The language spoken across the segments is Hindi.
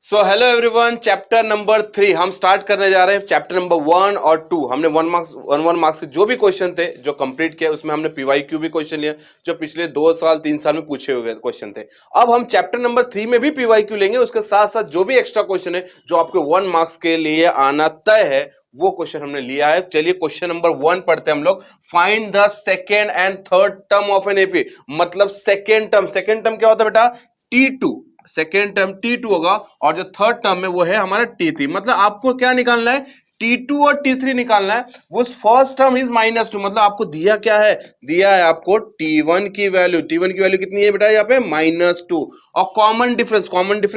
So hello everyone, chapter number 3 हम स्टार्ट करने जा रहे हैं। चैप्टर नंबर 1 और 2 हमने 1 मार्क्स के जो भी क्वेश्चन थे जो कंप्लीट किया, उसमें हमने पीवाईक्यू भी क्वेश्चन लिया जो पिछले 2 साल 3 साल में पूछे हुए क्वेश्चन थे। अब हम चैप्टर नंबर 3 में भी पीवाईक्यू लेंगे, उसके साथ साथ जो भी एक्स्ट्रा क्वेश्चन है जो आपके 1 मार्क्स के लिए आना तय है वो क्वेश्चन हमने लिया है। चलिए क्वेश्चन नंबर 1 पढ़ते हैं हम लोग। Find the second and third term of an AP. मतलब सेकेंड टर्म क्या होता है बेटा? T2। सेकेंड टर्म T2 होगा और जो थर्ड टर्म में वो है हमारा T3। मतलब आपको क्या निकालना है? T2 और T3 निकालना है। वो फर्स्ट टर्म इज -2, मतलब आपको दिया क्या है? दिया है आपको T1 की वैल्यू। T1 की वैल्यू कितनी है बेटा? यहाँ पे -2। और कॉमन डिफरेंस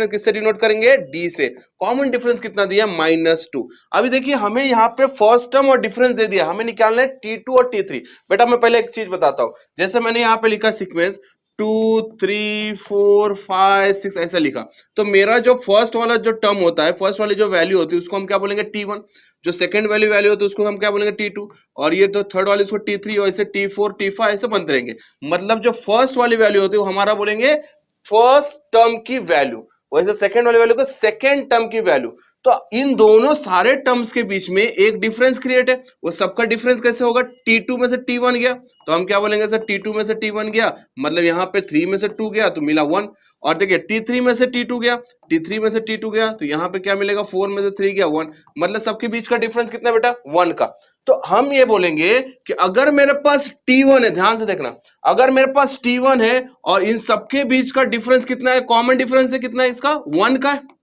किससे डिनोट करेंगे? D से। कॉमन डिफरेंस कितना दिया? -2। अभी देखिए हमें यहाँ पे फर्स्ट टर्म और डिफरेंस दे दिया, हमें निकालना है T2 और T3। बेटा मैं पहले एक चीज बताता हूं, जैसे मैंने यहाँ पे लिखा सीक्वेंस 2 3 4 5 6 ऐसा लिखा, तो मेरा जो फर्स्ट वाला जो टर्म होता है, फर्स्ट वाली जो वैल्यू होती है उसको हम क्या बोलेंगे? T1। जो सेकंड वैल्यू होती है उसको हम क्या बोलेंगे? T2। और ये तो थर्ड वाली उसको T3 और ऐसे T4 T5 ऐसे बनते रहेंगे। मतलब जो फर्स्ट वाली वैल्यू होती है वो हमारा बोलेंगे फर्स्ट टर्म की वैल्यू, वैसे सेकंड वाली वैल्यू को सेकंड टर्म की वैल्यू। तो इन दोनों सारे टर्म्स के बीच में एक डिफरेंस क्रिएट है, वो सबका डिफरेंस कैसे होगा? T2 में से T1 गया तो हम क्या बोलेंगे सर? T2 में से T1 गया, मतलब यहाँ पे 3 में से 2 गया तो मिला 1। और देखिए T3 में से T2 गया, T3 में से T2 गया तो यहाँ पे क्या मिलेगा? 4 में से 3 गया 1। मतलब सबके बीच का डिफरेंस कितना बेटा? 1 का। तो हम ये बोलेंगे कि अगर मेरे पास T1 है, ध्यान से देखना, अगर मेरे पास T1 है और इन सबके बीच का डिफरेंस कितना है? कॉमन डिफरेंस है कितना है इसका? 1 का है।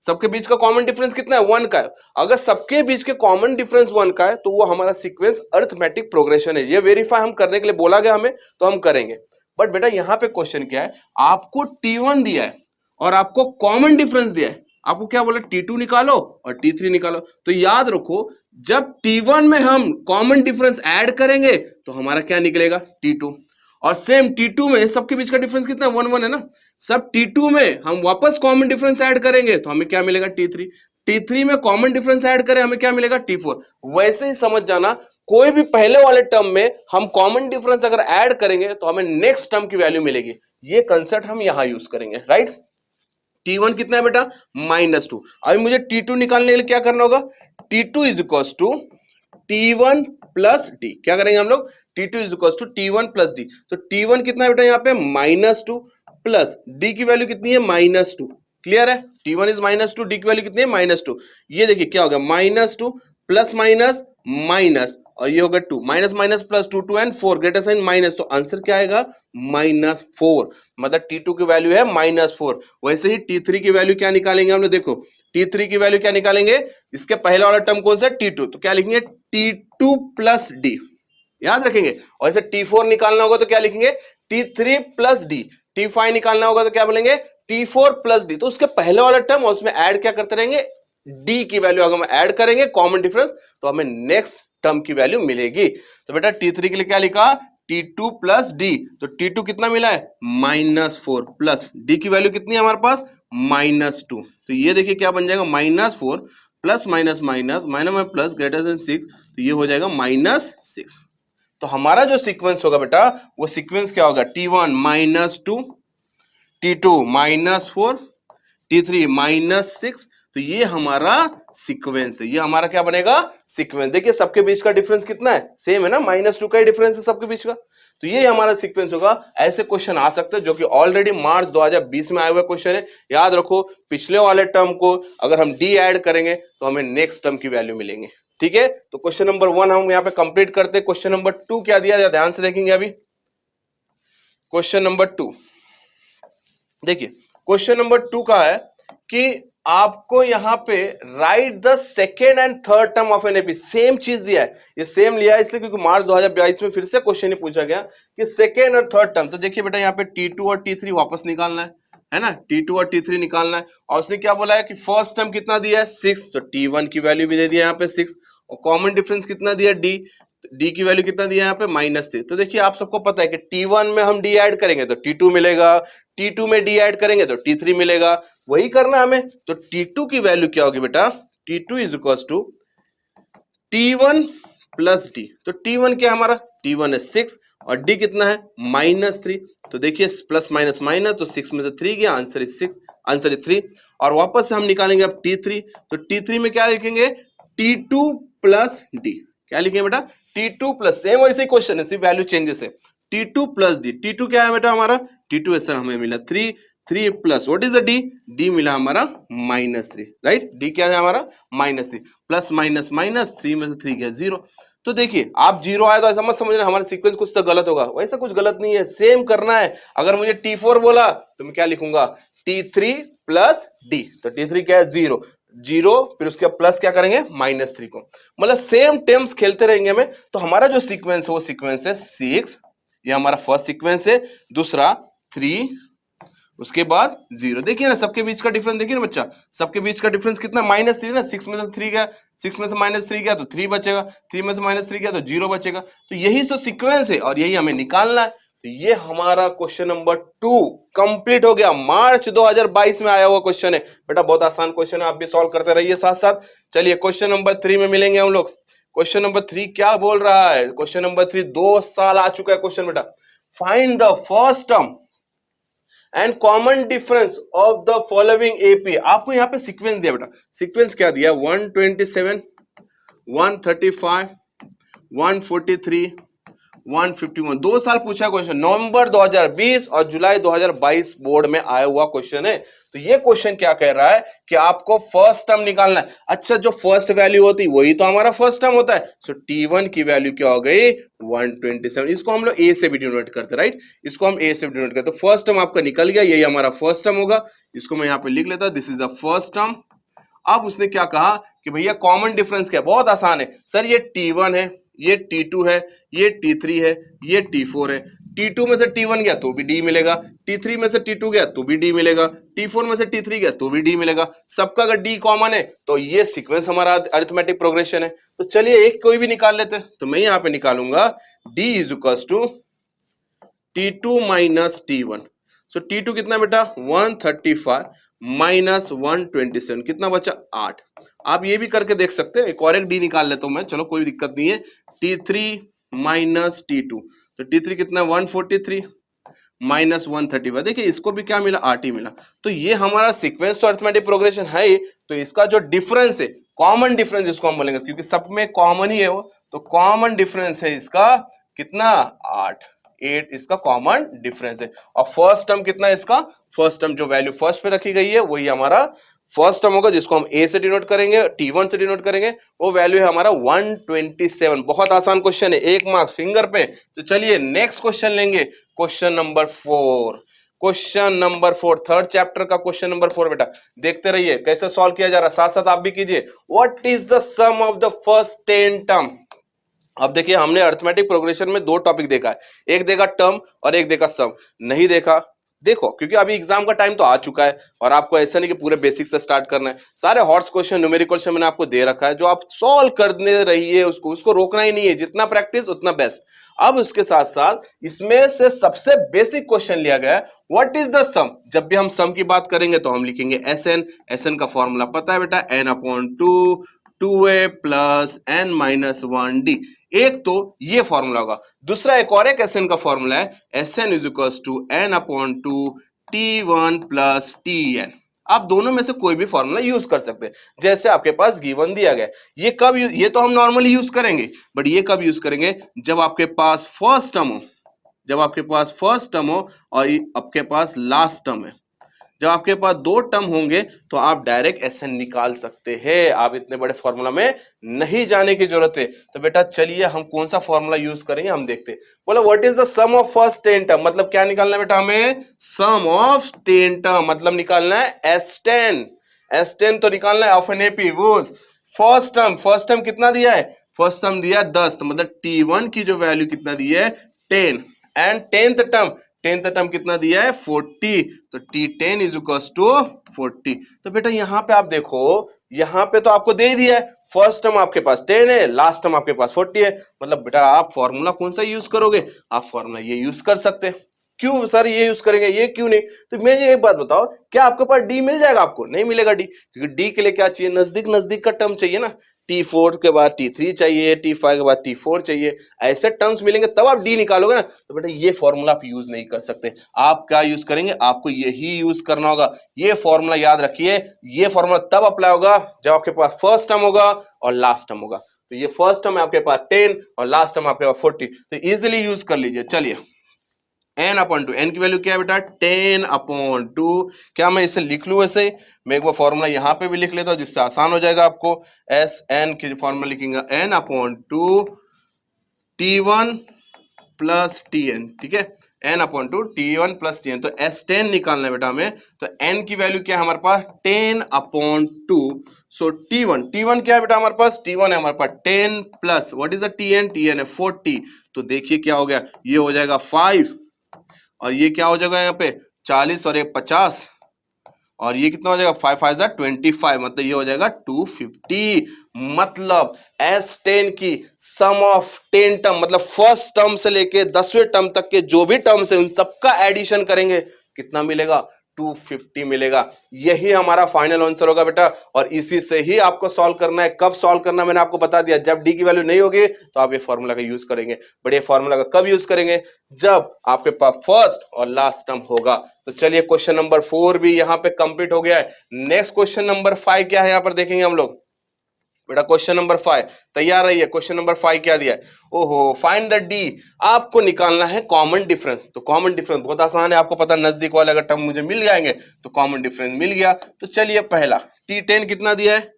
सबके बीच का कॉमन डिफरेंस कितना है? 1 का है। अगर सबके बीच के कॉमन डिफरेंस 1 का है तो वो हमारा सीक्वेंस अरिथमेटिक प्रोग्रेशन है। ये वेरीफाई हम करने के लिए बोला गया हमें, तो हम करेंगे। बट बेटा यहाँ पे क्वेश्चन क्या है? आपको T1 दिया है और आपको कॉमन डिफरेंस दिया है। आपको क्या बोला? T2 निकालो और T3 निकालो। तो याद रखो, जब T1 में हम कॉमन डिफरेंस ऐड करेंगे तो हमारा क्या निकलेगा? T2। और सेम T2 में सबके बीच का डिफरेंस कितना है? 1 1 है ना। सब T2 में हम वापस कॉमन डिफरेंस ऐड करेंगे तो हमें क्या मिलेगा? T3। T3 में कॉमन डिफरेंस ऐड करें हमें क्या मिलेगा? T4। वैसे ही समझ जाना, कोई भी पहले वाले टर्म में हम कॉमन डिफरेंस अगर ऐड करेंगे तो हमें नेक्स्ट टर्म की वैल्यू मिलेगी। ये कंसेप्ट हम यहां यूज करेंगे, राइट? T1 कितना है बेटा? -2। अभी मुझे T2 निकालने के लिए क्या करना होगा? T2 is equal to T1 plus D. क्या करेंगे हम लोग? T2 is equal to T1 plus D. तो T1 कितना है बेटा? यहाँ पे -2 प्लस डी की वैल्यू कितनी है? -2। क्लियर है? T1 इज -2, डी की वैल्यू कितनी है? -2। ये देखिए क्या हो गया? -2 प्लस माइनस माइनस, और ये होगा 2 minus minus plus 2 2 and 4 greater sign minus, तो आंसर क्या आएगा? -4। मतलब T2 की वैल्यू है -4। वैसे ही T3 की वैल्यू क्या निकालेंगे हम लोग? देखो T3 की वैल्यू क्या निकालेंगे? इसके पहले वाला टर्म कौन सा है? T2। तो क्या लिखेंगे? T2 प्लस डी, याद रखेंगे। और ऐसे T4 निकालना होगा तो क्या लिखेंगे? T3 plus D. T5 निकालना होगा तो क्या बोलेंगे? T4 plus D. तो उसके पहले वाला टर्म और उसमें ऐड क्या करते रहेंगे? डी की वैल्यू अगर हम ऐड करेंगे कॉमन डिफरेंस तो हमें नेक्स्ट टर्म की वैल्यू मिलेगी। तो बेटा T3 के लिए क्या लिखा? T2 plus D. तो T2 कितना मिला है? -4 प्लस डी की वैल्यू कितनी है हमारे पास? -2। तो ये देखिए क्या बन जाएगा? -4 प्लस माइनस माइनस माइनस में प्लस ग्रेटर देन 6, तो ये हो जाएगा -6। तो हमारा जो सीक्वेंस होगा बेटा, वो सीक्वेंस क्या होगा? T1 -2, T2 -4, T3 -6। तो ये हमारा सीक्वेंस है। ये हमारा क्या बनेगा? सीक्वेंस। देखिए सबके बीच का डिफरेंस कितना है? सेम है ना, -2 का ही डिफरेंस है सबके बीच का। तो ये हमारा सीक्वेंस होगा। ऐसे क्वेश्चन आ सकते हैं जो कि ऑलरेडी मार्च 2020 में आए हुए क्वेश्चन है। याद रखो, पिछले वाले टर्म को अगर हम डी ऐड करेंगे तो हमें नेक्स्ट टर्म की वैल्यू मिलेंगे। ठीक है, तो क्वेश्चन नंबर 1 हम यहाँ पे कंप्लीट करते हैं। क्वेश्चन नंबर 2 क्या दिया जाए, ध्यान से देखेंगे। अभी क्वेश्चन नंबर 2 देखिए, क्वेश्चन नंबर 2 का है कि आपको यहां पे right the second and third term of an AP. Same चीज दिया है, ये सेम लिया है इसलिए क्योंकि मार्च 2022 में फिर से क्वेश्चन ही पूछा गया कि सेकेंड और थर्ड टर्म। तो देखिए बेटा यहाँ पे T2 और T3 वापस निकालना है ना, T2 और T3 निकालना है। और उसने क्या बोला है कि फर्स्ट टर्म कितना दिया है? 6। तो T1 की वैल्यू भी दे दिया यहाँ पे 6, और कॉमन डिफरेंस कितना दिया? D। डी की वैल्यू कितना दिया यहाँ पे? -3। तो देखिए आप सबको पता है कि T1 में हम डी ऐड करेंगे तो T2 मिलेगा, T2 में डी ऐड करेंगे तो T3 मिलेगा। वही करना हमें। तो T2 की वैल्यू क्या होगी बेटा? T2 is equal to T1 plus D. तो T1 क्या हमारा? T1 है 6 और D कितना है -3। तो देखिए प्लस माइनस माइनस, तो 6 में से 3 गया, आंसर इज 6, आंसर इज 3। और वापस से हम निकालेंगे अब T3, तो T3 में क्या लिखेंगे T2 प्लस D। क्या लिखेंगे बेटा T2 प्लस, सेम वैसे ही क्वेश्चन है, सिर्फ वैल्यू चेंजेस है। T2 प्लस D, T2 क्या है बेटा हमारा T2 है सर, हमें मिला 3, 3 plus what is the D, D मिला हमारा -3, राइट। D क्या है हमारा -3, प्लस माइनस माइनस, 3 में से 3 गया 0। तो देखिए आप 0 आया तो ऐसा मत समझना हमारा सीक्वेंस कुछ तो गलत होगा, वैसा कुछ गलत नहीं है, सेम करना है। अगर मुझे T4 बोला तो मैं क्या लिखूंगा T3 प्लस D, तो T3 क्या है 0, 0 फिर उसके प्लस क्या करेंगे -3 को, मतलब सेम टर्म्स खेलते रहेंगे हमें। तो हमारा जो सीक्वेंस है वो सीक्वेंस है 6, ये हमारा फर्स्ट सीक्वेंस है, दूसरा 3, उसके बाद 0। देखिए ना सबके बीच का डिफरेंस, देखिए ना बच्चा सबके बीच का डिफरेंस कितना -3 ना, 6 में से 3 गया, 6 में से -3 गया तो 3 बचेगा, 3 में से -3 गया तो 0 बचेगा। तो यही तो सीक्वेंस है और यही हमें निकालना है। तो ये हमारा क्वेश्चन नंबर 2 कंप्लीट हो गया, मार्च 2022 में आया हुआ क्वेश्चन है बेटा, बहुत आसान क्वेश्चन है, आप भी सॉल्व करते रहिए साथ साथ। चलिए क्वेश्चन नंबर 3 में मिलेंगे हम लोग। क्वेश्चन नंबर 3 क्या बोल रहा है, क्वेश्चन नंबर 3 2 साल आ चुका है क्वेश्चन बेटा। Find the first term and common difference of the following AP. आपको यहाँ पे सीक्वेंस दिया बेटा, सीक्वेंस क्या दिया 127, 135, 143, 151, 2 साल पूछा क्वेश्चन, नवंबर 2020 और जुलाई 2022 बोर्ड में आया हुआ क्वेश्चन है। तो ये क्वेश्चन क्या कह रहा है कि आपको फर्स्ट टर्म निकालना है। अच्छा जो फर्स्ट वैल्यू होती है वही तो हमारा फर्स्ट टर्म होता है। सो T1 की वैल्यू क्या हो गई 127, इसको हम लोग ए से भी डिनोट करते हैं, राइट, इसको हम ए से भी डिनोट करते हैं। तो फर्स्ट टर्म आपका निकल गया, यही हमारा फर्स्ट टर्म होगा, इसको मैं यहाँ पे लिख लेता हूं, this is the first term. अब उसने क्या कहा कि भैया कॉमन डिफरेंस क्या है, बहुत आसान है सर, ये T1 है, ये T2 है, ये T3 है, ये T4 है। T2 में से T1 गया तो भी D मिलेगा, T3 में से T2 गया तो भी D मिलेगा, T4 में से T3 गया तो भी D मिलेगा। सबका अगर D कॉमन है तो ये सीक्वेंस हमारा अरिथमेटिक प्रोग्रेशन है। तो चलिए एक कोई भी निकाल लेते हैं, तो मैं यहाँ पे निकालूंगा D is equals to T2 minus T1। So T2 कितना बेटा 135 माइनस 127, कितना बचा 8। आप ये भी करके देख सकते हैं, एक और एक डी निकाल लेता हूं मैं, चलो कोई दिक्कत नहीं है। T3 माइनस T2, तो T3 कितना 143 माइनस 135, देखिए इसको भी क्या मिला 8 ही मिला। तो ये हमारा सीक्वेंस तो अरिथमेटिक प्रोग्रेशन है ही, तो इसका जो डिफरेंस है कॉमन डिफरेंस जिसको हम बोलेंगे, क्योंकि सब में कॉमन ही है वो, तो कॉमन डिफरेंस है इसका कितना 8 इसका कॉमन डिफरेंस है। और फर्स्ट टर्म कितना है इसका, फर्स्ट टर्म जो वैल्यू फर्स्ट पे रखी गई है वही हमारा फर्स्ट टर्म होगा, जिसको हम ए से डिनोट करेंगे, T1 से डिनोट करेंगे, वो वैल्यू है हमारा 127। बहुत आसान क्वेश्चन है, 1 मार्क्स फिंगर पे। तो चलिए नेक्स्ट क्वेश्चन लेंगे, question number 4। Question number 4 third chapter का क्वेश्चन नंबर 4 बेटा, देखते रहिए कैसे सॉल्व किया जा रहा है, साथ साथ आप भी कीजिए। What is the sum of the first 10 term. अब देखिए हमने अरिथमेटिक प्रोग्रेशन में 2 टॉपिक देखा है, एक देखा टर्म और एक देखा सम। नहीं देखा देखो, क्योंकि अभी एग्जाम का टाइम तो आ चुका है और आपको ऐसा नहीं कि पूरे बेसिक से स्टार्ट करना है। सारे हॉट्स क्वेश्चन न्यूमेरिकल क्वेश्चन मैंने आपको दे रखा है, जो आप सॉल्व करने रहिए, उसको रोकना ही नहीं है, जितना प्रैक्टिस उतना बेस्ट। अब उसके साथ साथ इसमें से सबसे बेसिक क्वेश्चन लिया गया है, व्हाट इज द सम। जब भी हम सम की बात करेंगे तो हम लिखेंगे SN का फॉर्मूला पता है बेटा, n/2 2a plus n minus 1d। एक तो ये फॉर्मूला होगा, दूसरा एक और एक SN का फॉर्मूला है, SN is equals to n/2 T1 plus Tn। आप दोनों में से कोई भी फॉर्मूला यूज कर सकते हैं, जैसे आपके पास गिवन दिया गया। ये कब ये तो हम नॉर्मली यूज करेंगे, बट ये कब यूज करेंगे जब आपके पास फर्स्ट टर्म हो, जब आपके पास फर्स्ट टर्म हो और आपके पास लास्ट टर्म है। जब आपके पास 2 टर्म होंगे तो आप डायरेक्ट SN निकाल सकते हैं, आप इतने बड़े फॉर्मूला में नहीं जाने की जरूरत है। तो बेटा चलिए हम कौन सा फॉर्मूला यूज करेंगे हम देखते हैं। बोला what is the sum of first 10 term, मतलब क्या निकालना है बेटा हमें, सम ऑफ 10 टर्म, मतलब निकालना है S10। S10 तो निकालना है of an AP. First term कितना दिया है, फर्स्ट टर्म दिया 10, तो मतलब T1 की जो वैल्यू कितना दी है 10, एंड टेंथ टर्म कितना दिया है 40, तो T10 इज इक्वल्स टू 40। तो बेटा यहाँ पे आप देखो, यहाँ पे तो आपको दे दिया है, फर्स्ट टर्म आपके पास 10 है, लास्ट टर्म आपके पास 40 है, मतलब बेटा आप फॉर्मूला कौन सा यूज करोगे, आप फॉर्मूला ये यूज कर सकते हैं। क्यों सर ये यूज करेंगे, ये क्यों नहीं। तो मुझे एक बात बताओ, क्या आपके पास डी मिल जाएगा, आपको नहीं मिलेगा डी, क्योंकि डी के लिए क्या चाहिए, नजदीक नजदीक का टर्म चाहिए ना। T4 के बाद T3 चाहिए, T5 के बाद T4 चाहिए, ऐसे टर्म्स मिलेंगे तब आप D निकालोगे ना। तो बेटा ये फॉर्मूला आप यूज नहीं कर सकते। आप क्या यूज करेंगे, आपको यही यूज करना होगा। ये फॉर्मूला याद रखिए, ये फॉर्मूला तब अप्लाई होगा जब आपके पास फर्स्ट टर्म होगा और लास्ट टर्म होगा। तो ये फर्स्ट टर्म है आपके पास 10 और लास्ट टर्म आपके पास 40, तो इजिली यूज कर लीजिए। चलिए n/2, n की वैल्यू क्या है बेटा 10/2। क्या मैं इसे लिख लूं ऐसे ही, मैं एक बार फॉर्मूला यहां पे भी लिख लेता हूं जिससे आसान हो जाएगा आपको। एस एन की फॉर्मूला लिखेंगे n/2 t1 प्लस tn, ठीक है, n/2 t1 प्लस tn। तो s10 निकालना है बेटा हमें, तो n की वैल्यू क्या है हमारे पास 10/2। सो t1 क्या है बेटा हमारे पास, t1 है हमारे पास 10 plus what is the tn है 40। तो देखिए क्या हो गया, ये हो जाएगा 5 और ये क्या हो जाएगा यहाँ पे 40 और ये 50 और ये कितना हो जाएगा 5 5 25, मतलब ये हो जाएगा 250। मतलब S10 की सम ऑफ 10 टर्म, मतलब फर्स्ट टर्म से लेके 10वें टर्म तक के जो भी टर्म्स है उन सबका एडिशन करेंगे, कितना मिलेगा 250 मिलेगा। यही हमारा फाइनल आंसर होगा बेटा, और इसी से ही आपको सॉल्व करना है। कब सॉल्व करना मैंने आपको बता दिया, जब डी की वैल्यू नहीं होगी तो आप ये फॉर्मूला का यूज करेंगे। बट ये फॉर्मूला का कब यूज करेंगे, जब आपके पास फर्स्ट और लास्ट टर्म होगा। तो चलिए क्वेश्चन नंबर 4 भी यहाँ पे कंप्लीट हो गया है। नेक्स्ट क्वेश्चन नंबर 5 क्या है यहाँ पर देखेंगे हम लोग। बेटा क्वेश्चन नंबर 5 तैयार रहिए। क्वेश्चन नंबर 5 क्या दिया है, ओहो फाइंड द डी। आपको निकालना है कॉमन डिफरेंस। तो कॉमन डिफरेंस बहुत आसान है, आपको पता नजदीक वाले अगर टर्म मुझे मिल जाएंगे तो कॉमन डिफरेंस मिल गया। तो चलिए पहला T10 कितना दिया है,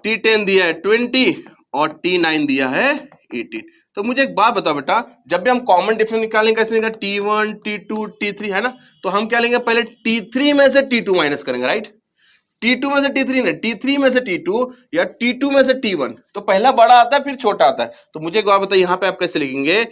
T10 दिया है 20 और T9 दिया है 18। तो मुझे एक बात बताओ बेटा, जब भी हम कॉमन डिफरेंस निकालेंगे कैसे निकालेंगे, T1 T2 T3 है ना, तो हम क्या लेंगे पहले T3 में से T2 माइनस करेंगे, राइट। T2 में से T3 नहीं, T3 में से T2 या T2 में से T1। तो पहला बड़ा आता है फिर छोटा आता है। तो मुझे एक बात बताइए यहाँ पे आप कैसे लिखेंगे,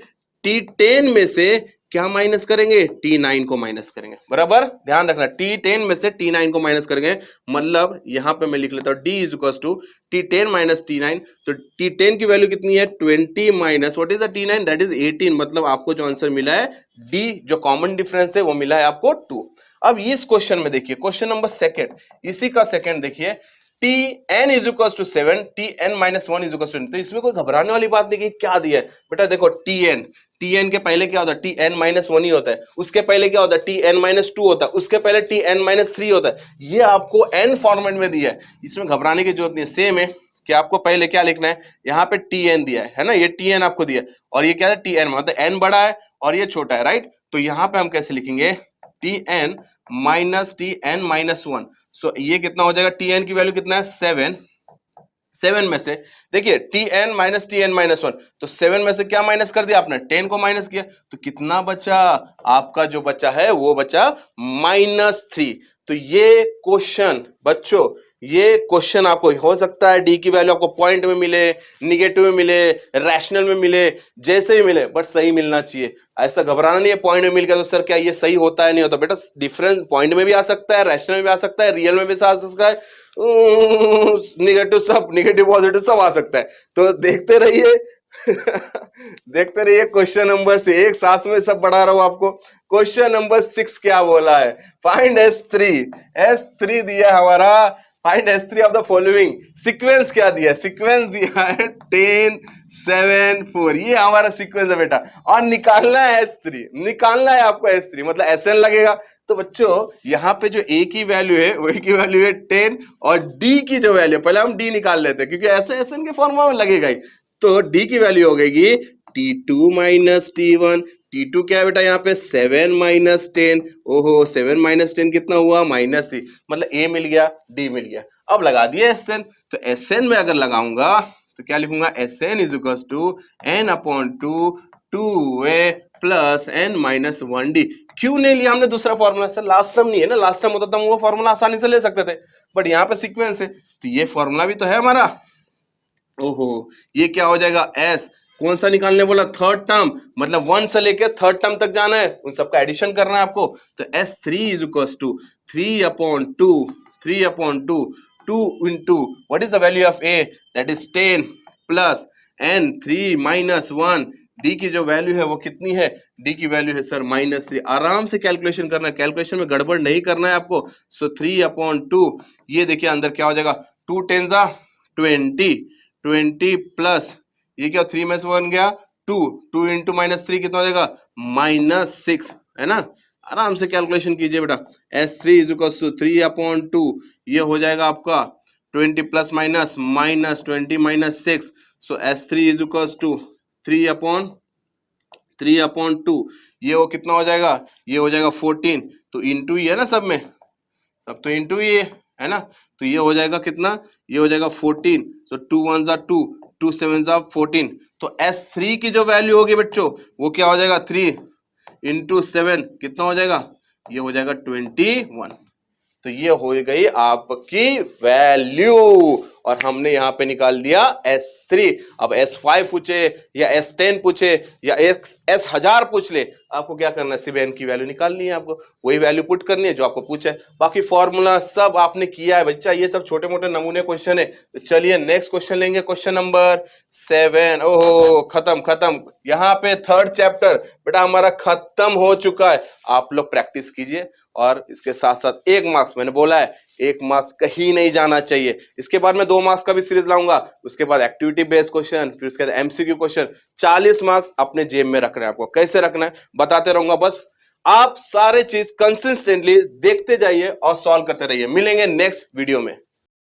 T10 में से क्या माइनस करेंगे, T9 को माइनस करेंगे। बराबर ध्यान रखना, T10 में से T9 को माइनस करेंगे। मतलब यहाँ पे मैं लिख लेता हूँ D is equal to T10 minus T9। तो T10 की वैल्यू कितनी है 20 minus what is the T9 that is 18। मतलब आपको जो आंसर मिला है D जो कॉमन डिफरेंस है वो मिला है आपको 2। अब इस क्वेश्चन में देखिए, क्वेश्चन नंबर सेकंड, इसी का सेकंड देखिए, Tn is equal to 7, Tn minus 1 is equal to. तो इसमें कोई घबराने वाली बात नहीं कि क्या दिया है बेटा। देखो Tn के पहले क्या होता है, Tn माइनस 1 ही होता है। उसके पहले क्या होता है, Tn माइनस 2 होता है। उसके पहले Tn माइनस 3 होता है। ये आपको n फॉर्मेट में दिया है, इसमें घबराने की जरूरत नहीं है। सेम है कि आपको पहले क्या लिखना है, यहाँ पे Tn दिया है ना, ये Tn आपको दिया है और ये क्या है Tn, मतलब n बड़ा है और ये छोटा है, राइट। तो यहाँ पे हम कैसे लिखेंगे, Tn माइनस Tn माइनस 1। सो ये कितना हो जाएगा, Tn की वैल्यू कितना है 7 में से देखिए Tn माइनस Tn माइनस 1, तो 7 में से क्या माइनस कर दिया आपने, 10 को माइनस किया। तो कितना बचा आपका, जो बचा है वो बचा -3। तो ये क्वेश्चन बच्चों, ये क्वेश्चन आपको हो सकता है डी की वैल्यू आपको पॉइंट में मिले, निगेटिव में मिले, रैशनल में मिले, जैसे भी मिले, बट सही मिलना चाहिए। ऐसा घबराना नहीं है पॉइंट में मिल गया तो सर क्या ये सही होता है नहीं होता। बेटा डिफरेंस पॉइंट में भी आ सकता है, रैशनल में भी आ सकता है, रियल में भी आ सकता है, निगेटिव सब, निगेटिव पॉजिटिव सब आ सकता है। तो देखते रहिए देखते रहिए। क्वेश्चन नंबर से एक साथ में सब बढ़ा रहा हूं आपको। क्वेश्चन नंबर 6 क्या बोला है, फाइंड S3 दिया है हमारा, find S3 of the following. Sequence क्या दिया है, सीक्वेंस दिया है 10 7 4, ये हमारा सीक्वेंस है बेटा। और निकालना है S3, निकालना है आपको S3, मतलब SN लगेगा। तो बच्चों यहाँ पे जो A की वैल्यू है वही की वैल्यू है 10 और D की जो वैल्यू, पहले हम D निकाल लेते हैं क्योंकि ऐसे SN के फॉर्मूला में लगेगा ही। तो D की वैल्यू हो गई T2 माइनस T1। T2 क्या है बेटा यहाँ पे 7 माइनस 10, ओहो 7 माइनस 10 कितना हुआ -3, मतलब A मिल गया D मिल गया। अब लगा दिया SN, तो SN में अगर लगाऊंगा तो क्या लिखूंगा, SN is equal to n/2 2a plus n minus 1d। क्यों नहीं लिया हमने दूसरा फॉर्मूला, सर लास्ट टर्म नहीं है ना, लास्ट टर्म होता तो हम वो फॉर्मूला आसानी से ले सकते थे, बट यहाँ पे सीक्वेंस है तो ये फॉर्मूला भी तो है हमारा। ओहो ये क्या हो जाएगा, S कौन सा निकालने बोला, थर्ड टर्म, मतलब 1 से लेके थर्ड टर्म तक जाना है, उन सबका एडिशन करना है आपको। तो S3 is equal to 3/2 2 into what is the value of A, that is 10 plus n 3 minus 1। D की जो वैल्यू है वो कितनी है, D की वैल्यू है सर -3। आराम से कैलकुलेशन करना है, कैलकुलेशन में गड़बड़ नहीं करना है आपको। सो 3/2, ये देखिए अंदर क्या हो जाएगा, 2 10 20 प्लस ये क्या 3 में से बन गया 2 इंटू -3 कितना हो जाएगा -6 है ना। आराम से कैलकुलेशन कीजिए बेटा। S3 इज इक्वल टू 3/2 ये हो जाएगा आपका 20 plus minus -20 -6 so S3 is equal to 3/2 ये वो कितना हो जाएगा ये हो जाएगा 14 तो इंटू ही है ना सब में सब तो इंटू ही है ना तो ये हो जाएगा कितना ये हो जाएगा 14 तो 2 1 2 2 7 14 तो S3 की जो वैल्यू होगी बच्चों वो क्या हो जाएगा 3 इंटू 7 कितना हो जाएगा ये हो जाएगा 21 तो ये हो गई आपकी वैल्यू और हमने यहां पे निकाल दिया S3। अब S5 पूछे या S10 पूछे या S1000 पूछ ले आपको क्या करना है सिर्फ n की वैल्यू निकालनी है आपको वही वैल्यू पुट करनी है जो आपको पूछा है बाकी फॉर्मूला सब आपने किया है बच्चा ये सब छोटे मोटे नमूने क्वेश्चन है तो चलिए नेक्स्ट क्वेश्चन लेंगे क्वेश्चन नंबर 7 ओहो खत्म यहाँ पे थर्ड चैप्टर बेटा हमारा खत्म हो चुका है आप लोग प्रैक्टिस कीजिए और इसके साथ साथ 1 मार्क्स मैंने बोला है 1 मार्क्स कहीं नहीं जाना चाहिए इसके बाद मैं 2 मार्क्स का भी सीरीज लाऊंगा उसके बाद एक्टिविटी बेस्ड क्वेश्चन फिर उसके बाद एमसीक्यू क्वेश्चन 40 मार्क्स अपने जेब में रखना है आपको कैसे रखना है बताते रहूंगा बस आप सारे चीज कंसिस्टेंटली देखते जाइए और सॉल्व करते रहिए मिलेंगे नेक्स्ट वीडियो में।